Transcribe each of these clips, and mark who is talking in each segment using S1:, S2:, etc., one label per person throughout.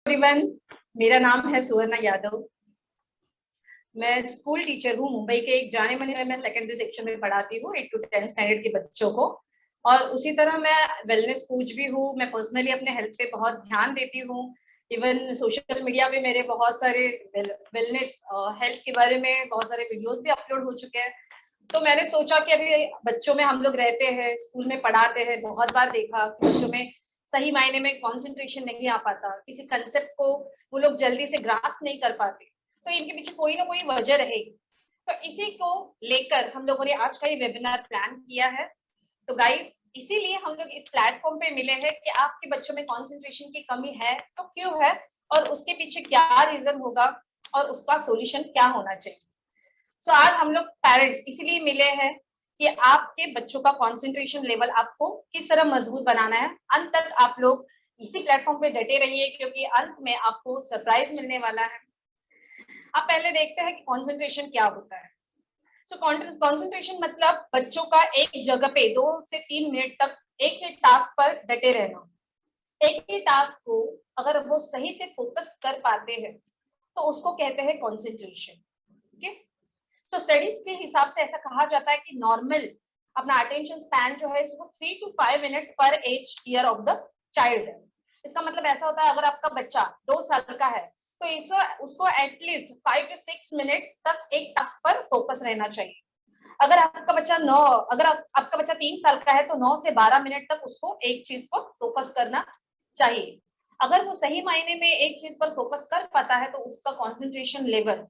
S1: Everyone, मेरा नाम है सुवर्णा यादव। मैं स्कूल टीचर हूँ मुंबई के एक जाने माने। मैं सेकेंडरी सेक्शन में पढ़ाती हूँ 8 to 10 स्टैंडर्ड के बच्चों को। और उसी तरह मैं वेलनेस कोच भी हूँ। मैं पर्सनली अपने हेल्थ पे बहुत ध्यान देती हूँ। इवन सोशल मीडिया पे मेरे बहुत सारे वेलनेस हेल्थ के बारे में बहुत सारे वीडियोस भी अपलोड हो चुके हैं। तो मैंने सोचा कि अभी बच्चों में हम लोग रहते हैं, स्कूल में पढ़ाते हैं, बहुत बार देखा कि बच्चों में सही मायने में कंसंट्रेशन नहीं आ पाता, किसी कंसेप्ट को वो लोग जल्दी से ग्रास्प नहीं कर पाते। तो इनके पीछे कोई ना कोई वजह रहेगी। तो इसी को लेकर हम लोगों ने आज का ये वेबिनार प्लान किया है। तो गाइस, इसीलिए हम लोग इस प्लेटफॉर्म पे मिले हैं कि आपके बच्चों में कंसंट्रेशन की कमी है तो क्यों है, और उसके पीछे क्या रीजन होगा, और उसका सॉल्यूशन क्या होना चाहिए। सो आज हम लोग पेरेंट्स इसीलिए मिले हैं कि आपके बच्चों का कंसंट्रेशन लेवल आपको किस तरह मजबूत बनाना है। अंत तक आप लोग इसी प्लेटफॉर्म पे डटे रहिए, क्योंकि अंत में आपको सरप्राइज मिलने वाला है। अब पहले देखते हैं कि कंसंट्रेशन क्या होता है। सो कंसंट्रेशन मतलब बच्चों का एक जगह पे 2 से 3 मिनट तक एक ही टास्क पर डटे रहना। एक ही टास्क को अगर वो सही से फोकस कर पाते हैं तो उसको कहते हैं कंसंट्रेशन। ओके, तो स्टडीज के हिसाब से ऐसा कहा जाता है कि नॉर्मल अपना अटेंशन स्पैन जो है वो 3 to 5 मिनट्स पर age year of the child है। इसका मतलब ऐसा होता है, अगर आपका बच्चा 2 साल का है तो उसको एटलीस्ट 5 to 6 मिनट्स तक एक टास्क पर फोकस रहना चाहिए। अगर आपका बच्चा 9 अगर आपका बच्चा 3 साल का है तो 9 से 12 मिनट तक उसको एक चीज पर फोकस करना चाहिए। अगर वो सही मायने में एक चीज पर फोकस कर पाता है तो उसका कंसंट्रेशन लेवल,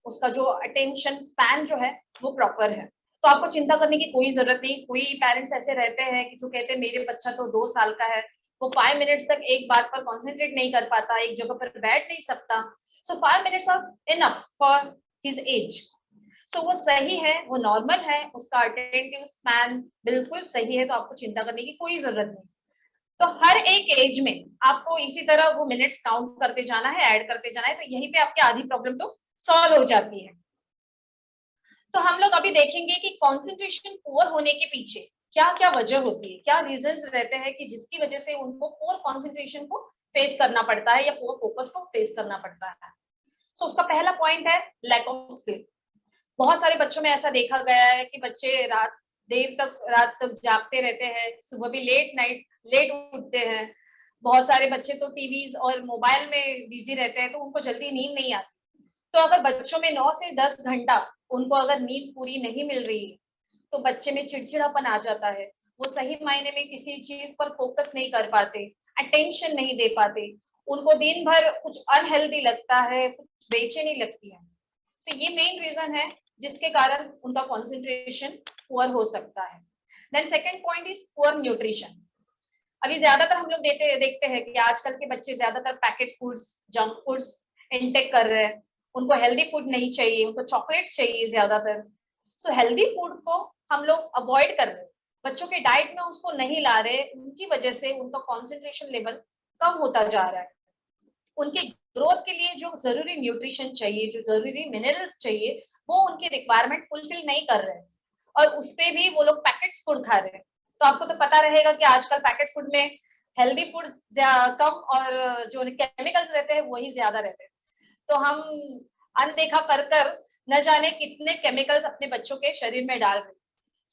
S1: उसका जो अटेंशन स्पैन जो है वो प्रॉपर है। तो आपको चिंता करने की कोई जरूरत नहीं। कोई पेरेंट्स ऐसे रहते हैं कि जो कहते हैं मेरे बच्चा तो 2 साल का है, वो 5 मिनट्स तक एक बात पर कॉन्सेंट्रेट नहीं कर पाता, एक जगह पर बैठ नहीं सकता। So 5 minutes are enough for his age. So वो सही है, वो नॉर्मल है, उसका अटेंटिव स्पैन बिल्कुल सही है। तो आपको चिंता करने की कोई जरूरत नहीं। तो हर एक एज में आपको इसी तरह वो मिनट्स काउंट करते जाना है, ऐड करते जाना है। तो यहीं पे आपकी आधी प्रॉब्लम तो सॉल्व हो जाती है। तो हम लोग अभी देखेंगे कि कंसंट्रेशन पुअर होने के पीछे क्या क्या वजह होती है, क्या रीजंस रहते हैं कि जिसकी वजह से उनको पुअर कंसंट्रेशन को फेस करना पड़ता है या पुअर फोकस को फेस करना पड़ता है। तो उसका पहला पॉइंट है लैक ऑफ स्लीप। बहुत सारे बच्चों में ऐसा देखा गया है कि बच्चे रात तक जागते रहते हैं, सुबह भी लेट उठते हैं। बहुत सारे बच्चे तो टीवीज और मोबाइल में बिजी रहते हैं, तो उनको जल्दी नींद नहीं आती। तो अगर बच्चों में 9 से 10 घंटा उनको अगर नींद पूरी नहीं मिल रही है तो बच्चे में चिड़चिड़ापन आ जाता है। वो सही मायने में किसी चीज पर फोकस नहीं कर पाते, अटेंशन नहीं दे पाते। उनको दिन भर कुछ अनहेल्दी लगता है, कुछ बेचैनी लगती है। तो ये मेन रीजन है जिसके कारण उनका कंसंट्रेशन पुअर हो सकता है। Then second point is poor nutrition. अभी ज्यादातर हम लोग देखते हैं कि आजकल के बच्चे ज्यादातर packet foods, junk foods intake कर रहे हैं। उनको हेल्दी फूड नहीं चाहिए, उनको चॉकलेट्स चाहिए ज्यादातर। सो हेल्दी फूड को हम लोग अवॉइड कर रहे हैं, बच्चों के डाइट में उसको नहीं ला रहे। उनकी वजह से उनका कॉन्सेंट्रेशन लेवल कम होता जा रहा है। उनके ग्रोथ के लिए जो जरूरी न्यूट्रिशन चाहिए, जो जरूरी मिनरल्स चाहिए, वो उनकी रिक्वायरमेंट फुलफिल नहीं कर रहे हैं। और उसपे भी वो लोग पैकेट फूड खा रहे हैं। तो आपको तो पता रहेगा कि आजकल पैकेट फूड में हेल्दी फूड कम और जो केमिकल्स रहते हैं वही ज्यादा रहते हैं। तो हम अनदेखा कर न जाने कितने केमिकल्स अपने बच्चों के शरीर में डाल रहे हैं।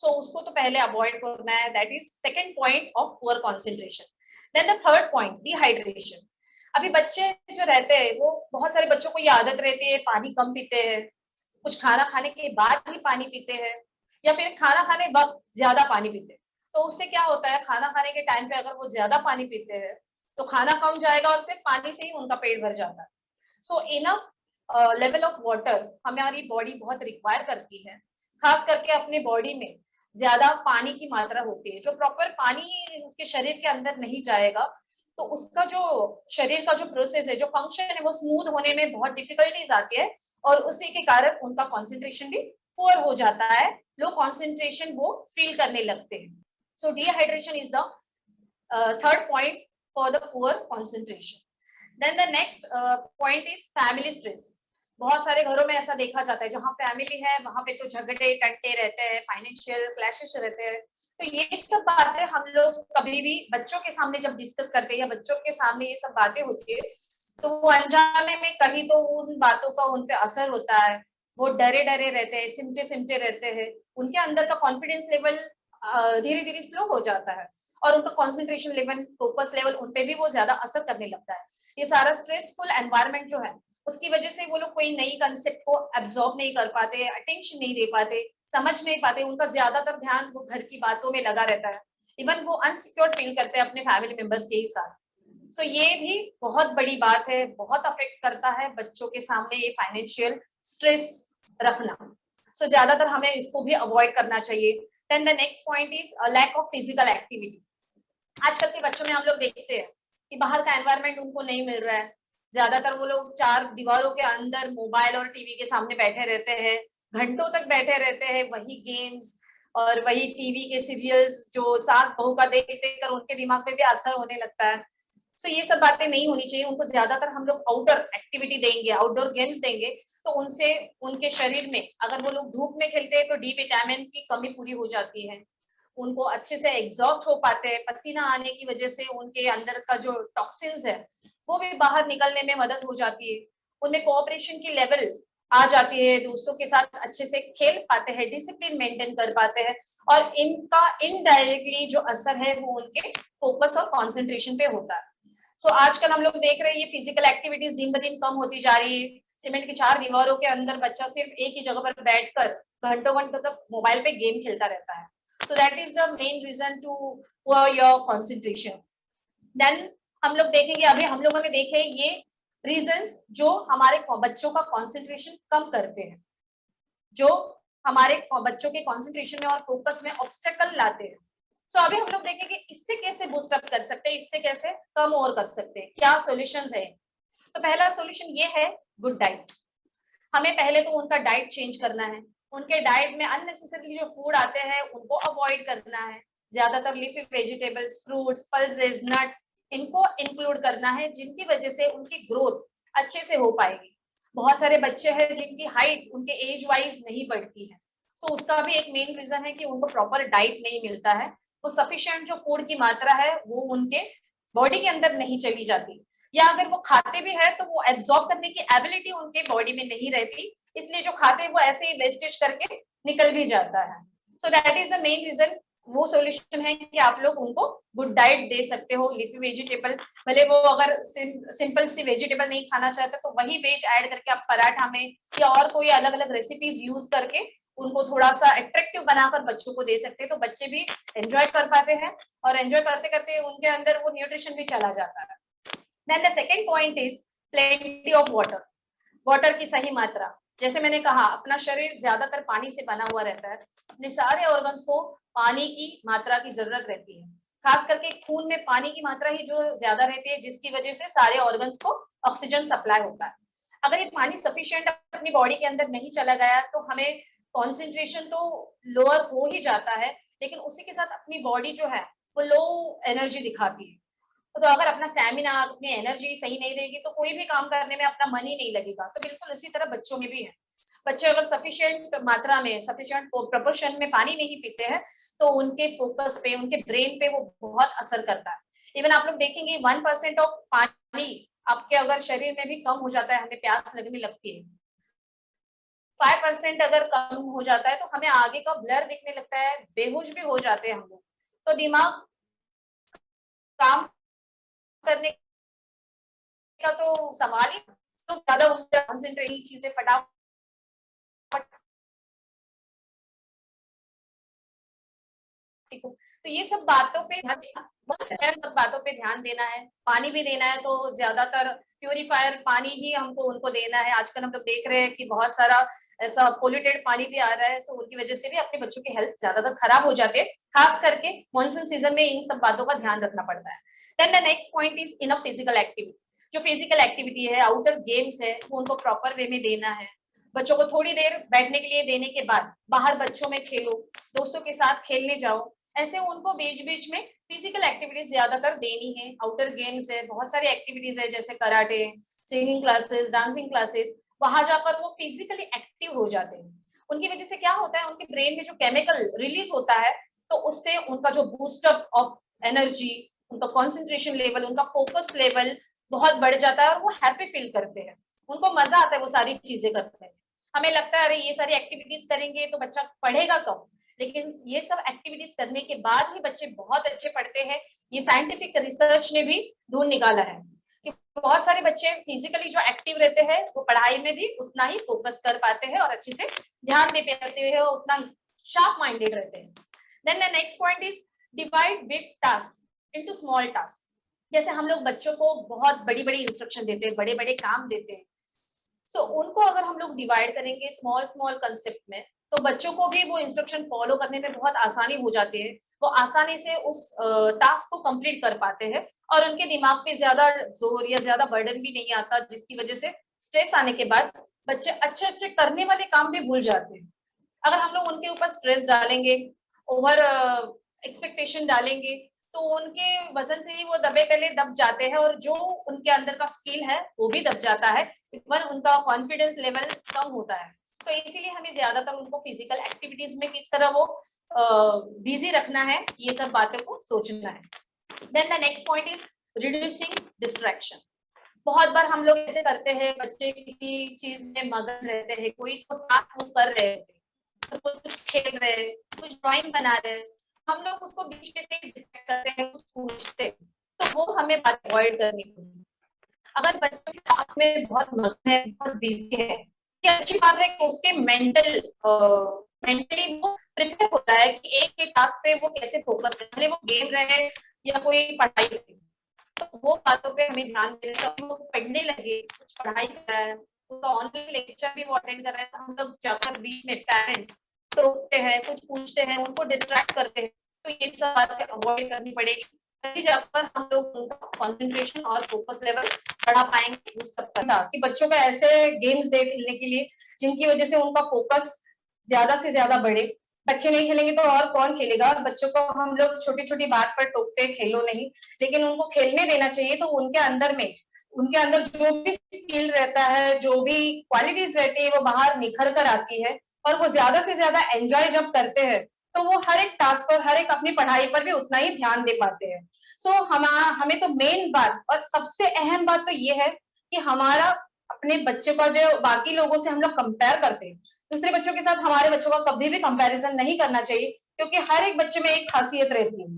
S1: सो उसको तो पहले अवॉइड करना है। That is second point of poor concentration. Then the third point, dehydration. अभी बच्चे जो रहते हैं वो, बहुत सारे बच्चों को ये आदत रहती है पानी कम पीते हैं, कुछ खाना खाने के बाद ही पानी पीते हैं, या फिर खाना खाने वक्त ज्यादा पानी पीते हैं। तो उससे क्या होता है, खाना खाने के टाइम पे अगर वो ज्यादा पानी पीते हैं तो खाना कम जाएगा और सिर्फ पानी से ही उनका पेट भर जाता है। सो इनफ लेवल ऑफ वाटर हमारी बॉडी बहुत रिक्वायर करती है। खास करके अपने बॉडी में ज्यादा पानी की मात्रा होती है। जो प्रॉपर पानी उसके शरीर के अंदर नहीं जाएगा तो उसका जो शरीर का जो प्रोसेस है, जो फंक्शन है, वो स्मूथ होने में बहुत डिफिकल्टीज आती है। और उसी के कारण उनका कंसंट्रेशन भी पुअर हो जाता है, लो कंसंट्रेशन वो फील करने लगते हैं। So dehydration is the third point for the poor concentration. Then the next point is family stress. बहुत सारे घरों में ऐसा देखा जाता है, जहाँ फैमिली है वहां पे तो झगड़े टंटे रहते हैं, फाइनेंशियल क्लैशेस रहते हैं। तो ये सब बातें हम लोग कभी भी बच्चों के सामने जब डिस्कस करते हैं या बच्चों के सामने ये सब बातें होती है तो वो अनजाने में कहीं तो उन बातों का उन पे असर होता है, वो डरे डरे रहते हैं, सिमटे सिमटे रहते हैं, उनके अंदर का कॉन्फिडेंस लेवल धीरे धीरे स्लो हो जाता है, और उनका कंसंट्रेशन लेवल, फोकस लेवल, उन पे भी वो ज्यादा असर करने लगता है। ये सारा स्ट्रेसफुल एनवायरनमेंट जो है उसकी वजह से वो लोग कोई नई कंसेप्ट को एब्जॉर्ब नहीं कर पाते, अटेंशन नहीं दे पाते, समझ नहीं पाते, उनका ज्यादातर ध्यान वो घर की बातों में लगा रहता है। इवन वो अनसिक्योर फील करते हैं अपने फैमिली मेंबर्स के ही साथ। सो ये भी बहुत बड़ी बात है, बहुत अफेक्ट करता है बच्चों के सामने ये फाइनेंशियल स्ट्रेस रखना। सो ज्यादातर हमें इसको भी अवॉइड करना चाहिए। Then the next point is lack of physical activity. आजकल के बच्चों में हम लोग देखते हैं कि बाहर का एनवायरनमेंट उनको नहीं मिल रहा है, ज्यादातर वो लोग चार दीवारों के अंदर मोबाइल और टीवी के सामने बैठे रहते हैं, घंटों तक बैठे रहते हैं, वही गेम्स और वही टीवी के सीरियल्स जो सास बहू का देख देख कर उनके दिमाग पे भी असर होने लगता है। सो ये सब बातें नहीं होनी चाहिए। उनको ज्यादातर हम लोग आउटडोर एक्टिविटी देंगे, आउटडोर गेम्स देंगे, तो उनसे उनके शरीर में, अगर वो लोग धूप में खेलते हैं तो डी विटामिन की कमी पूरी हो जाती है, उनको अच्छे से एग्जॉस्ट हो पाते हैं, पसीना आने की वजह से उनके अंदर का जो टॉक्सिन्स है वो भी बाहर निकलने में मदद हो जाती है, उनमें कोऑपरेशन की लेवल आ जाती है, दोस्तों के साथ अच्छे से खेल पाते हैं, डिसिप्लिन मेंटेन कर पाते हैं, और इनका इनडायरेक्टली जो असर है वो उनके फोकस और कंसंट्रेशन पे होता है। सो आजकल हम लोग देख रहे हैं ये फिजिकल एक्टिविटीज दिन ब दिन कम होती जा रही है। सीमेंट की चार दीवारों के अंदर बच्चा सिर्फ एक ही जगह पर बैठकर घंटों घंटों तक मोबाइल पे गेम खेलता रहता है। So that is the main reason to poor your concentration. देन हम लोग देखेंगे, अभी हम लोगों ने देखे ये रीजंस जो हमारे बच्चों का कंसंट्रेशन कम करते हैं, जो हमारे बच्चों के कंसंट्रेशन में और फोकस में ऑब्स्टेकल लाते हैं। सो अभी हम लोग देखेंगे इससे कैसे बूस्ट अप कर सकते हैं, इससे कैसे कम और कर सकते हैं, क्या सॉल्यूशंस है। तो पहला सॉल्यूशन ये है गुड डाइट। हमें पहले तो उनका डाइट चेंज करना है, उनके डाइट में अननेसेसरी जो फूड आते हैं उनको अवॉइड करना है, ज्यादातर leafy vegetables, fruits, pulses, nuts, इनको इंक्लूड करना है, जिनकी वजह से उनकी ग्रोथ अच्छे से हो पाएगी। बहुत सारे बच्चे हैं जिनकी हाइट उनके एज वाइज नहीं बढ़ती है, तो उसका भी एक मेन रीजन है कि उनको प्रॉपर डाइट नहीं मिलता है, वो सफिशिएंट जो फूड की मात्रा है वो उनके बॉडी के अंदर नहीं चली जाती, या अगर वो खाते भी है तो वो एब्जॉर्ब करने की एबिलिटी उनके बॉडी में नहीं रहती, इसलिए जो खाते हैं वो ऐसे ही वेस्टेज करके निकल भी जाता है। So that is the main reason. वो सॉल्यूशन है कि आप लोग उनको गुड डाइट दे सकते हो, लीफी वेजिटेबल, भले वो अगर सिंपल सी वेजिटेबल नहीं खाना चाहते तो वही वेज ऐड करके आप पराठा में या और कोई अलग अलग रेसिपीज यूज करके उनको थोड़ा सा अट्रैक्टिव बनाकर बच्चों को दे सकते हैं, तो बच्चे भी एंजॉय कर पाते हैं, और एंजॉय करते करते उनके अंदर वो न्यूट्रिशन भी चला जाता है। Then the second point is plenty of water. Water की सही मात्रा। जैसे मैंने कहा अपना शरीर ज्यादातर पानी से बना हुआ रहता है, अपने सारे ऑर्गन्स को पानी की मात्रा की जरूरत रहती है, खास करके खून में पानी की मात्रा ही जो ज्यादा रहती है, जिसकी वजह से सारे ऑर्गन्स को ऑक्सीजन सप्लाई होता है। अगर ये पानी सफिशिएंट अपनी बॉडी के अंदर नहीं चला गया तो हमें कॉन्सेंट्रेशन तो लोअर हो ही जाता है, लेकिन उसी के साथ अपनी बॉडी जो है वो लो एनर्जी दिखाती है। तो अगर अपना स्टैमिना, अपनी एनर्जी सही नहीं रहेगी तो कोई भी काम करने में अपना मन ही नहीं लगेगा। तो बिल्कुल उसी तरह बच्चों में भी है, बच्चे अगर सफिशिएंट मात्रा में, सफिशिएंट प्रोपोर्शन में पानी नहीं पीते हैं तो उनके फोकस पे, उनके ब्रेन पे वो बहुत असर करता है। इवन आप लोग देखेंगे 1% ऑफ पानी आपके अगर शरीर में भी कम हो जाता है, हमें प्यास लगने लगती है, 5% अगर कम हो जाता है तो हमें आगे का ब्लर दिखने लगता है, बेहोश भी हो जाते हैं हम लोग। तो दिमाग काम करने का तो सवाल ही, तो ज्यादा कंसंट्रेट चीजें फटाफट सीखो। तो ये सब बातों पे ध्यान देना, सब बातों पे ध्यान देना है। पानी भी देना है तो ज्यादातर प्यूरिफायर पानी ही हमको उनको देना है। आजकल हम लोग देख रहे हैं कि बहुत सारा ऐसा पोल्यूटेड पानी भी आ रहा है, तो उनकी वजह से भी अपने बच्चों की हेल्थ ज्यादातर खराब हो जाती है, खास करके मानसून सीजन में इन सब बातों का ध्यान रखना पड़ता है। Then the next point is enough physical activity. जो फिजिकल एक्टिविटी है, आउटडोर गेम्स है, वो उनको प्रॉपर वे में देना है। बच्चों को थोड़ी देर बैठने के लिए देने के बाद बाहर बच्चों में खेलो, दोस्तों के साथ खेलने जाओ, ऐसे उनको बीच बीच में फिजिकल एक्टिविटीज ज्यादातर देनी है। आउटर गेम्स है, बहुत सारी एक्टिविटीज है जैसे karate, singing classes, dancing classes, वहां जाकर वो फिजिकली एक्टिव हो जाते हैं। उनकी वजह से क्या होता है, उनके ब्रेन में जो केमिकल रिलीज होता है तो उससे उनका जो बूस्टअप ऑफ एनर्जी, उनका कॉन्सेंट्रेशन लेवल, उनका फोकस लेवल बहुत बढ़ जाता है और वो हैप्पी फील करते हैं, उनको मजा आता है वो सारी चीजें करते हैं। हमें लगता है अरे ये सारी एक्टिविटीज करेंगे तो बच्चा पढ़ेगा कब, लेकिन ये सब एक्टिविटीज करने के बाद ही बच्चे बहुत अच्छे पढ़ते हैं। ये साइंटिफिक रिसर्च ने भी ढूंढ निकाला है कि बहुत सारे बच्चे फिजिकली जो एक्टिव रहते हैं वो पढ़ाई में भी उतना ही फोकस कर पाते हैं और अच्छे से ध्यान दे पाते हैं और उतना शार्प माइंडेड रहते हैं। Then the next point is divide big task into small task. जैसे हम लोग बच्चों को बहुत बड़ी बड़ी इंस्ट्रक्शन देते हैं, बड़े बड़े काम देते हैं, तो उनको अगर हम लोग डिवाइड करेंगे स्मॉल स्मॉल कंसेप्ट में, तो बच्चों को भी वो इंस्ट्रक्शन फॉलो करने में बहुत आसानी हो जाती है। वो आसानी से उस टास्क को कंप्लीट कर पाते हैं और उनके दिमाग पे ज्यादा जोर या ज्यादा बर्डन भी नहीं आता, जिसकी वजह से स्ट्रेस आने के बाद बच्चे अच्छे अच्छे करने वाले काम भी भूल जाते हैं। अगर हम लोग उनके ऊपर स्ट्रेस डालेंगे, ओवर एक्सपेक्टेशन डालेंगे, तो उनके वजन से ही वो दबे पहले दब जाते हैं और जो उनके अंदर का स्किल है वो भी दब जाता है, इवन उनका कॉन्फिडेंस लेवल कम होता है। तो इसीलिए हमें ज्यादातर उनको फिजिकल एक्टिविटीज में किस तरह वो बिजी रखना है, ये सब बातों को सोचना है। Then the next point is reducing distraction. बहुत बार हम लोग ऐसे करते हैं, बच्चे किसी चीज में मगन रहते हैं, कोई तो टास्क वो कर रहे थे, सपोज कुछ खेल रहे, कुछ ड्राइंग बना रहे, हम लोग उसको बीच में से डिस्ट्रैक्ट करते हैं, कुछ पूछते हैं, तो वो हमें बात अवॉइड करनी होगी। अगर बच्चा क्लास में बहुत मगन है, बहुत बिजी है, ये अच्छी बात है कि उसके मेंटली वो प्रिपेयर होता है कि एक एक टास्क पे वो कैसे फोकस करे, भले वो गेम रहे या कोई पढ़ाई रहे। तो वो बातों पे हमें ध्यान देना है। तो वो पढ़ने लगे, कुछ पढ़ाई कर रहा है, उसका ऑनलाइन लेक्चर भी वो अटेंड कर रहा है, तो हम लोग जाकर बीच में पेरेंट्स टोकते हैं, कुछ पूछते हैं, उनको डिस्ट्रैक्ट करते हैं, तो ये सब बातें अवॉइड करनी पड़ेगी। तभी जाकर हम लोग उनका कंसंट्रेशन और फोकस लेवल बढ़ा पाएंगे उस सब का। कि बच्चों का ऐसे गेम्स दे खेलने के लिए जिनकी वजह से उनका फोकस ज्यादा से ज्यादा बढ़े। बच्चे नहीं खेलेंगे तो और कौन खेलेगा। बच्चों को हम लोग छोटी छोटी बात पर टोकते खेलो नहीं, लेकिन उनको खेलने देना चाहिए, तो उनके अंदर जो भी स्किल रहता है, जो भी क्वालिटीज रहती है, वो बाहर निखर कर आती है और वो ज्यादा से ज्यादा एंजॉय जब करते हैं, तो वो हर एक टास्क पर, हर एक अपनी पढ़ाई पर भी उतना ही ध्यान दे पाते हैं। सो हमें तो मेन बात और सबसे अहम बात तो ये है कि हमारा अपने बच्चे का जो बाकी लोगों से हम लोग कंपेयर करते हैं, दूसरे बच्चों के साथ हमारे बच्चों का कभी भी कंपैरिजन नहीं करना चाहिए, क्योंकि हर एक बच्चे में एक खासियत रहती है।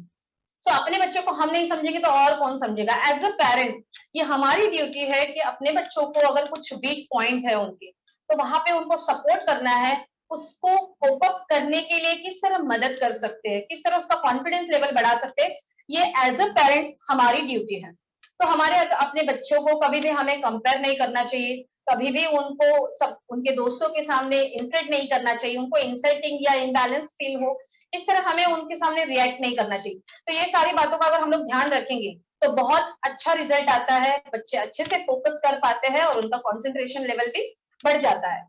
S1: तो अपने बच्चों को हम नहीं समझेंगे तो और कौन समझेगा। एज अ पेरेंट ये हमारी ड्यूटी है कि अपने बच्चों को अगर कुछ वीक पॉइंट है उनके, तो वहां पे उनको सपोर्ट करना है, उसको कोप अप करने के लिए किस तरह मदद कर सकते हैं, किस तरह उसका कॉन्फिडेंस लेवल बढ़ा सकते हैं, ये एज अ पेरेंट्स हमारी ड्यूटी है। तो हमारे अपने बच्चों को कभी भी हमें कंपेयर नहीं करना चाहिए, कभी भी उनको सब उनके दोस्तों के सामने इंसल्ट नहीं करना चाहिए, उनको इंसल्टिंग या इम्बैलेंस फील हो इस तरह हमें उनके सामने रिएक्ट नहीं करना चाहिए। तो ये सारी बातों का अगर हम लोग ध्यान रखेंगे तो बहुत अच्छा रिजल्ट आता है, बच्चे अच्छे से फोकस कर पाते हैं और उनका कंसंट्रेशन लेवल भी बढ़ जाता है।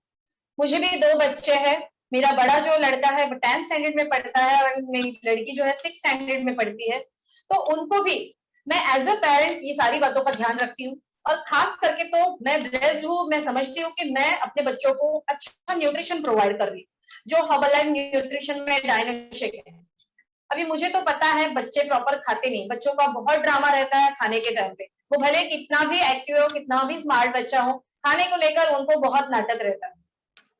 S1: मुझे भी दो बच्चे हैं। मेरा बड़ा जो लड़का है वो 10th स्टैंडर्ड में पढ़ता है और मेरी लड़की जो है 6th स्टैंडर्ड में पढ़ती है। तो उनको भी मैं एज अ पेरेंट ये सारी बातों का ध्यान रखती हूँ। और खास करके तो मैं ब्लेस्ड हूँ, मैं समझती हूँ कि मैं अपने बच्चों को अच्छा न्यूट्रिशन प्रोवाइड कर रही हूँ, जो हर्बल न्यूट्रिशन में डायनोशिक है। अभी मुझे तो पता है बच्चे प्रॉपर खाते नहीं, बच्चों का बहुत ड्रामा रहता है खाने के टाइम पे, वो भले कितना भी एक्टिव हो, कितना भी स्मार्ट बच्चा हो, खाने को लेकर उनको बहुत नाटक रहता है।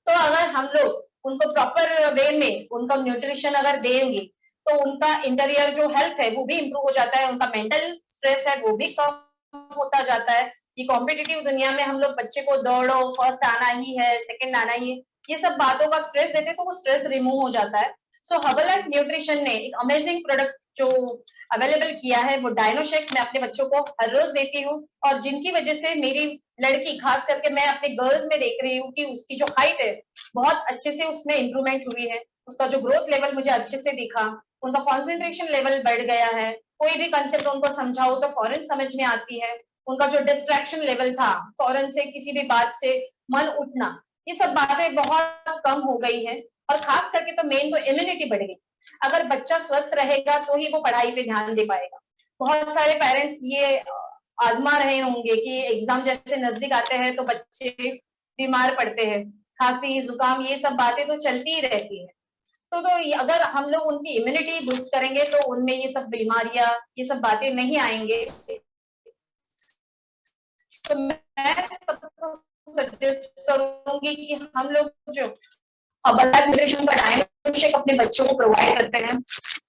S1: तो अगर हम लोग उनको प्रॉपर वे में उनका न्यूट्रिशन अगर देंगे, तो उनका इंटीरियर जो हेल्थ है वो भी इंप्रूव हो जाता है, उनका मेंटल स्ट्रेस है वो भी कम होता जाता है। ये कॉम्पिटिटिव दुनिया में हम लोग बच्चे को दौड़ो, फर्स्ट आना ही है, सेकंड आना ही है, ये सब बातों का स्ट्रेस देते हैं, तो वो स्ट्रेस रिमूव हो जाता है। सो हर्बल लाइफ न्यूट्रिशन ने एक अमेजिंग प्रोडक्ट जो अवेलेबल किया है, वो डायनोशेक मैं अपने बच्चों को हर रोज देती हूँ। और जिनकी वजह से मेरी लड़की, खास करके मैं अपने गर्ल्स में देख रही हूँ कि उसकी जो हाइट है बहुत अच्छे से उसमें इंप्रूवमेंट हुई है, उसका जो ग्रोथ लेवल मुझे अच्छे से दिखा, उनका कॉन्सेंट्रेशन लेवल बढ़ गया है, कोई भी कंसेप्ट उनको समझाओ तो फौरन समझ में आती है, उनका जो डिस्ट्रैक्शन लेवल था, फौरन से किसी भी बात से मन उठना, ये सब बातें बहुत कम हो गई है। और खास करके तो मेन तो इम्यूनिटी बढ़ गई। अगर बच्चा स्वस्थ रहेगा तो ही वो पढ़ाई पे ध्यान दे पाएगा। बहुत सारे पेरेंट्स ये आजमा रहे होंगे कि एग्जाम जैसे नजदीक आते हैं तो बच्चे बीमार पड़ते हैं, खांसी जुकाम ये सब बातें तो चलती ही रहती है। तो अगर हम लोग उनकी इम्यूनिटी बूस्ट करेंगे तो उनमें ये सब बीमारियां, ये सब बातें नहीं आएंगे। तो मैं सबको सजेस्ट करूंगी कि हम लोग जो बल्क न्यूट्रिशन का डाइट शेक अपने बच्चों को प्रोवाइड करते हैं,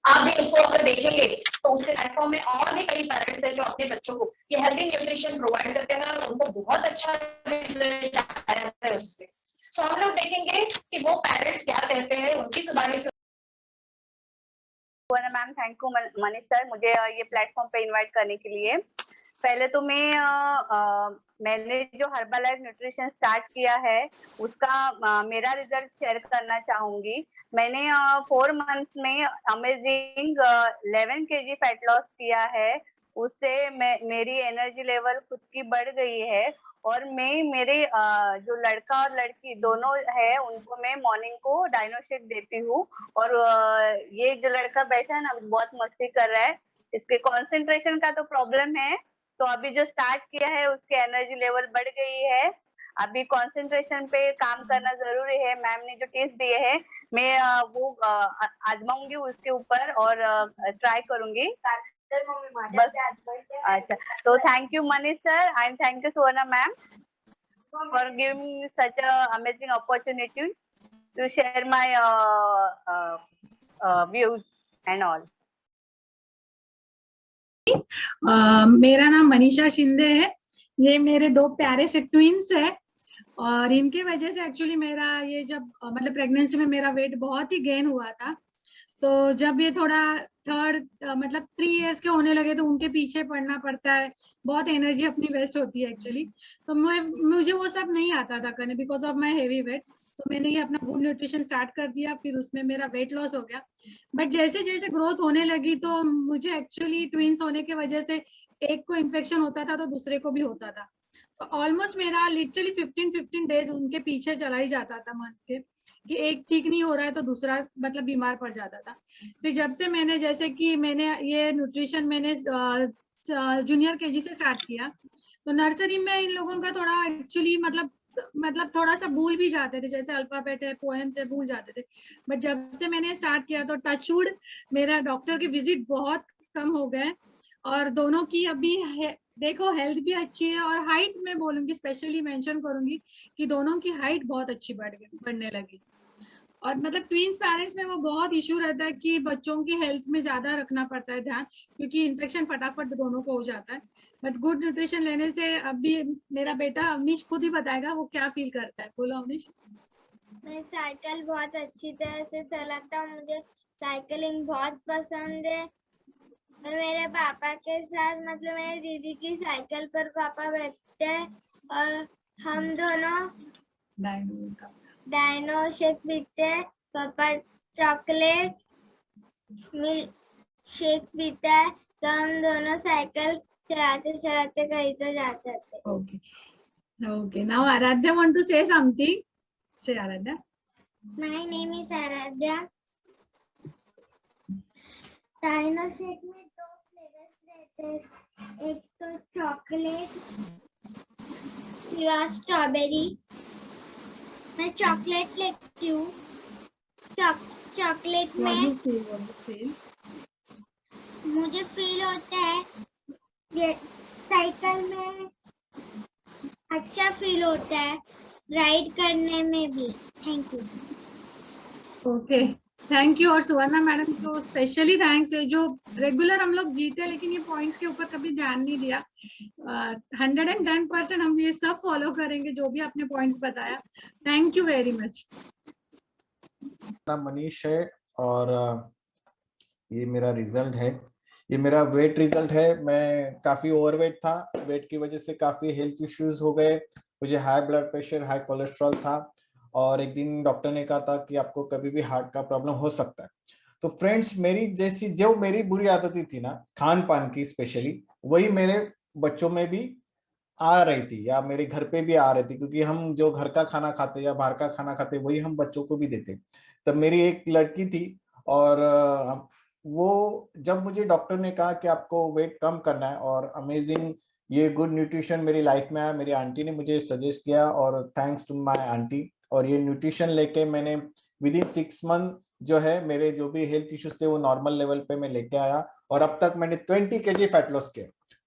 S1: आप भी उसको अगर देखेंगे तो उससे प्लेटफॉर्म में और भी कई पेरेंट्स हैं जो अपने बच्चों को ये हेल्दी न्यूट्रिशन प्रोवाइड करते हैं और उनको बहुत अच्छा रिजल्ट आया है उससे। सो हम लोग देखेंगे कि वो पेरेंट्स क्या कहते हैं, उनकी जुबानी से।
S2: Ma'am thank you Manish sir, मुझे ये प्लेटफॉर्म पे इनवाइट करने के लिए। पहले तो मैंने जो हर्बलाइफ न्यूट्रिशन स्टार्ट किया है उसका मेरा रिजल्ट शेयर करना चाहूंगी। मैंने 4 मंथ्स में अमेजिंग 11 kg फैट लॉस किया है। उससे मेरी एनर्जी लेवल खुद की बढ़ गई है और मैं मेरे जो लड़का और लड़की दोनों है उनको मैं मॉर्निंग को डाइनो शेक देती हूँ। और ये जो लड़का बैठा है ना बहुत मस्ती कर रहा है, इसके कंसंट्रेशन का तो प्रॉब्लम है, तो अभी जो स्टार्ट किया है उसकी एनर्जी लेवल बढ़ गई है। अभी कंसंट्रेशन पे काम करना जरूरी है। मैम ने जो टिप्स दिए हैं मैं वो आजमाऊंगी उसके ऊपर और ट्राई करूंगी बस। अच्छा, तो thank you Manish sir and thank you Suvarna ma'am for giving me such a amazing opportunity to share my views and all.
S3: मेरा नाम मनीषा शिंदे है। ये मेरे 2 प्यारे से ट्विंस है और इनके वजह से एक्चुअली मेरा ये जब मतलब प्रेगनेंसी में मेरा वेट बहुत ही गेन हुआ था। तो जब ये थोड़ा थर्ड मतलब 3 इयर्स के होने लगे तो उनके पीछे पड़ना पड़ता है, बहुत एनर्जी अपनी वेस्ट होती है एक्चुअली। तो मुझे वो सब नहीं आता था करने because of my heavy weight. तो मैंने ये अपना गुड न्यूट्रिशन स्टार्ट कर दिया, फिर उसमें मेरा वेट लॉस हो गया। बट जैसे जैसे ग्रोथ होने लगी तो मुझे एक्चुअली ट्विंस होने की वजह से एक को इन्फेक्शन होता था तो दूसरे को भी होता था। तो ऑलमोस्ट मेरा लिटरली 15 डेज उनके पीछे चला ही जाता था मंथ के, कि एक ठीक नहीं हो रहा है तो दूसरा मतलब बीमार पड़ जाता था। फिर जब से मैंने जैसे कि मैंने ये न्यूट्रिशन मैंने जूनियर केजी से स्टार्ट किया, तो नर्सरी में इन लोगों का थोड़ा एक्चुअली मतलब थोड़ा सा भूल भी जाते थे, जैसे अल्फाबेट है पोएम से भूल जाते थे। बट जब से मैंने स्टार्ट किया तो टचवुड मेरा डॉक्टर के विजिट बहुत कम हो गए और दोनों की अभी देखो हेल्थ भी अच्छी है और हाइट में बोलूंगी स्पेशली मेंशन करूंगी कि दोनों की हाइट बहुत अच्छी बढ़ने लगी। और मतलब ट्विंस पेरेंट्स में वो बहुत इशू रहता है कि बच्चों की हेल्थ में ज्यादा रखना पड़ता है ध्यान, क्योंकि इन्फेक्शन फटाफट दोनों को हो जाता है। बट गुड न्यूट्रिशन लेने से अभी मेरा बेटा अवनीश खुद ही बताएगा वो क्या फील करता है। बोलो अवनीश।
S4: मैं साइकिल बहुत अच्छी तरह से चलाता हूँ, मुझे साइकिलिंग बहुत पसंद है। मैं मेरे पापा के साथ मतलब मेरी दीदी की साइकिल पर पापा बैठते हैं और हम दोनों डाइनो शेक पीते हैं। पापा चॉकलेट शेक पीता है, तो हम दोनों साइकिल चलाते चलाते कहीं तो जाते थे।
S3: Okay, now Aradhya want to say something. Say Aradhya.
S4: My name is Aradhya. Dino shake में 2 फ्लेवर्स रहते हैं, एक तो चॉकलेट या स्ट्रॉबेरी। मैं चॉकलेट लेती हूँ। चॉकलेट में मुझे फील होता है ये साइकिल में अच्छा फील होता है, राइड करने में भी। Thank you.
S3: Okay, thank you. और सुवर्णा मैडम को स्पेशली थैंक्स है जो रेगुलर हम लोग जीते लेकिन ये पॉइंट्स के ऊपर कभी ध्यान नहीं दिया। 110% हम ये सब फॉलो करेंगे जो भी आपने पॉइंट्स बताया। Thank you very much.
S5: नाम मनीष है और ये मेरा रिजल्ट है, ये मेरा वेट रिजल्ट है। मैं काफी ओवरवेट था, वेट की वजह से काफी हेल्थ इश्यूज हो गए, मुझे high blood pressure high cholesterol था और एक दिन डॉक्टर ने कहा था कि आपको कभी भी हार्ट का प्रॉब्लम हो सकता है। तो फ्रेंड्स मेरी जैसी जो मेरी बुरी आदतें थी ना खान पान की स्पेशली, वही मेरे बच्चों में भी आ रही थी या मेरे घर पे भी आ रही थी, क्योंकि हम जो घर का खाना खाते या बाहर का खाना खाते वही हम बच्चों को भी देते। तब मेरी एक लड़की थी और वो जब मुझे डॉक्टर ने कहा कि आपको वेट कम करना है और अमेजिंग ये गुड न्यूट्रिशन मेरी लाइफ में आया, मेरी आंटी ने मुझे सजेस्ट किया और थैंक्स टू माय आंटी। और ये न्यूट्रिशन लेके मैंने विद इन 6 मंथ जो है मेरे जो भी हेल्थ इश्यूज थे वो नॉर्मल लेवल पे मैं लेके आया और अब तक मैंने 20 kg फैट लॉस किया।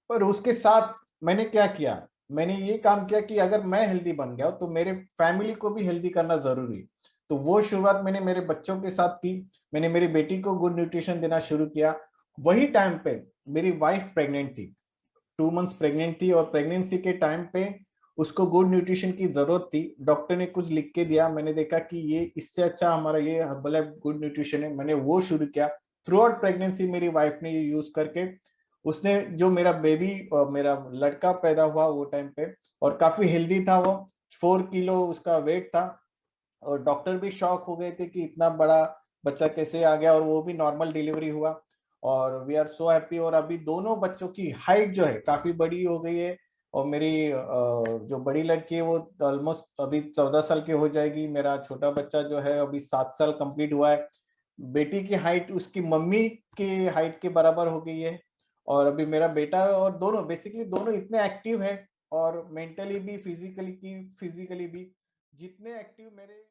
S5: पर उसके साथ मैंने क्या किया, मैंने ये काम किया कि अगर मैं हेल्दी बन गया तो मेरे फैमिली को भी हेल्दी करना जरूरी है। तो वो शुरुआत मैंने मेरे बच्चों के साथ की। मैंने मेरी बेटी को गुड न्यूट्रिशन देना शुरू किया। वही टाइम पे मेरी वाइफ प्रेग्नेंट थी, 2 मंथ्स प्रेग्नेंट थी, और प्रेगनेंसी के टाइम पे उसको गुड न्यूट्रिशन की जरूरत थी। डॉक्टर ने कुछ लिख के दिया, मैंने देखा कि ये इससे अच्छा हमारा ये हर्बलाइफ गुड न्यूट्रिशन है, मैंने वो शुरू किया। थ्रू आउट प्रेगनेंसी मेरी वाइफ ने ये यूज करके उसने जो मेरा बेबी, मेरा लड़का पैदा हुआ वो टाइम पे, और काफी हेल्दी था वो, 4 किलो उसका वेट था। और डॉक्टर भी शॉक हो गए थे कि इतना बड़ा बच्चा कैसे आ गया, और वो भी नॉर्मल डिलीवरी हुआ। और वी आर सो हैप्पी। और अभी दोनों बच्चों की हाइट जो है काफी बड़ी हो गई है। और मेरी जो बड़ी लड़की है वो ऑलमोस्ट अभी 14 साल की हो जाएगी। मेरा छोटा बच्चा जो है अभी 7 साल कंप्लीट हुआ है। बेटी की हाइट उसकी मम्मी की हाइट के बराबर हो गई है। और अभी मेरा बेटा और दोनों बेसिकली दोनों इतने एक्टिव है, और मेंटली भी फिजिकली भी जितने एक्टिव मेरे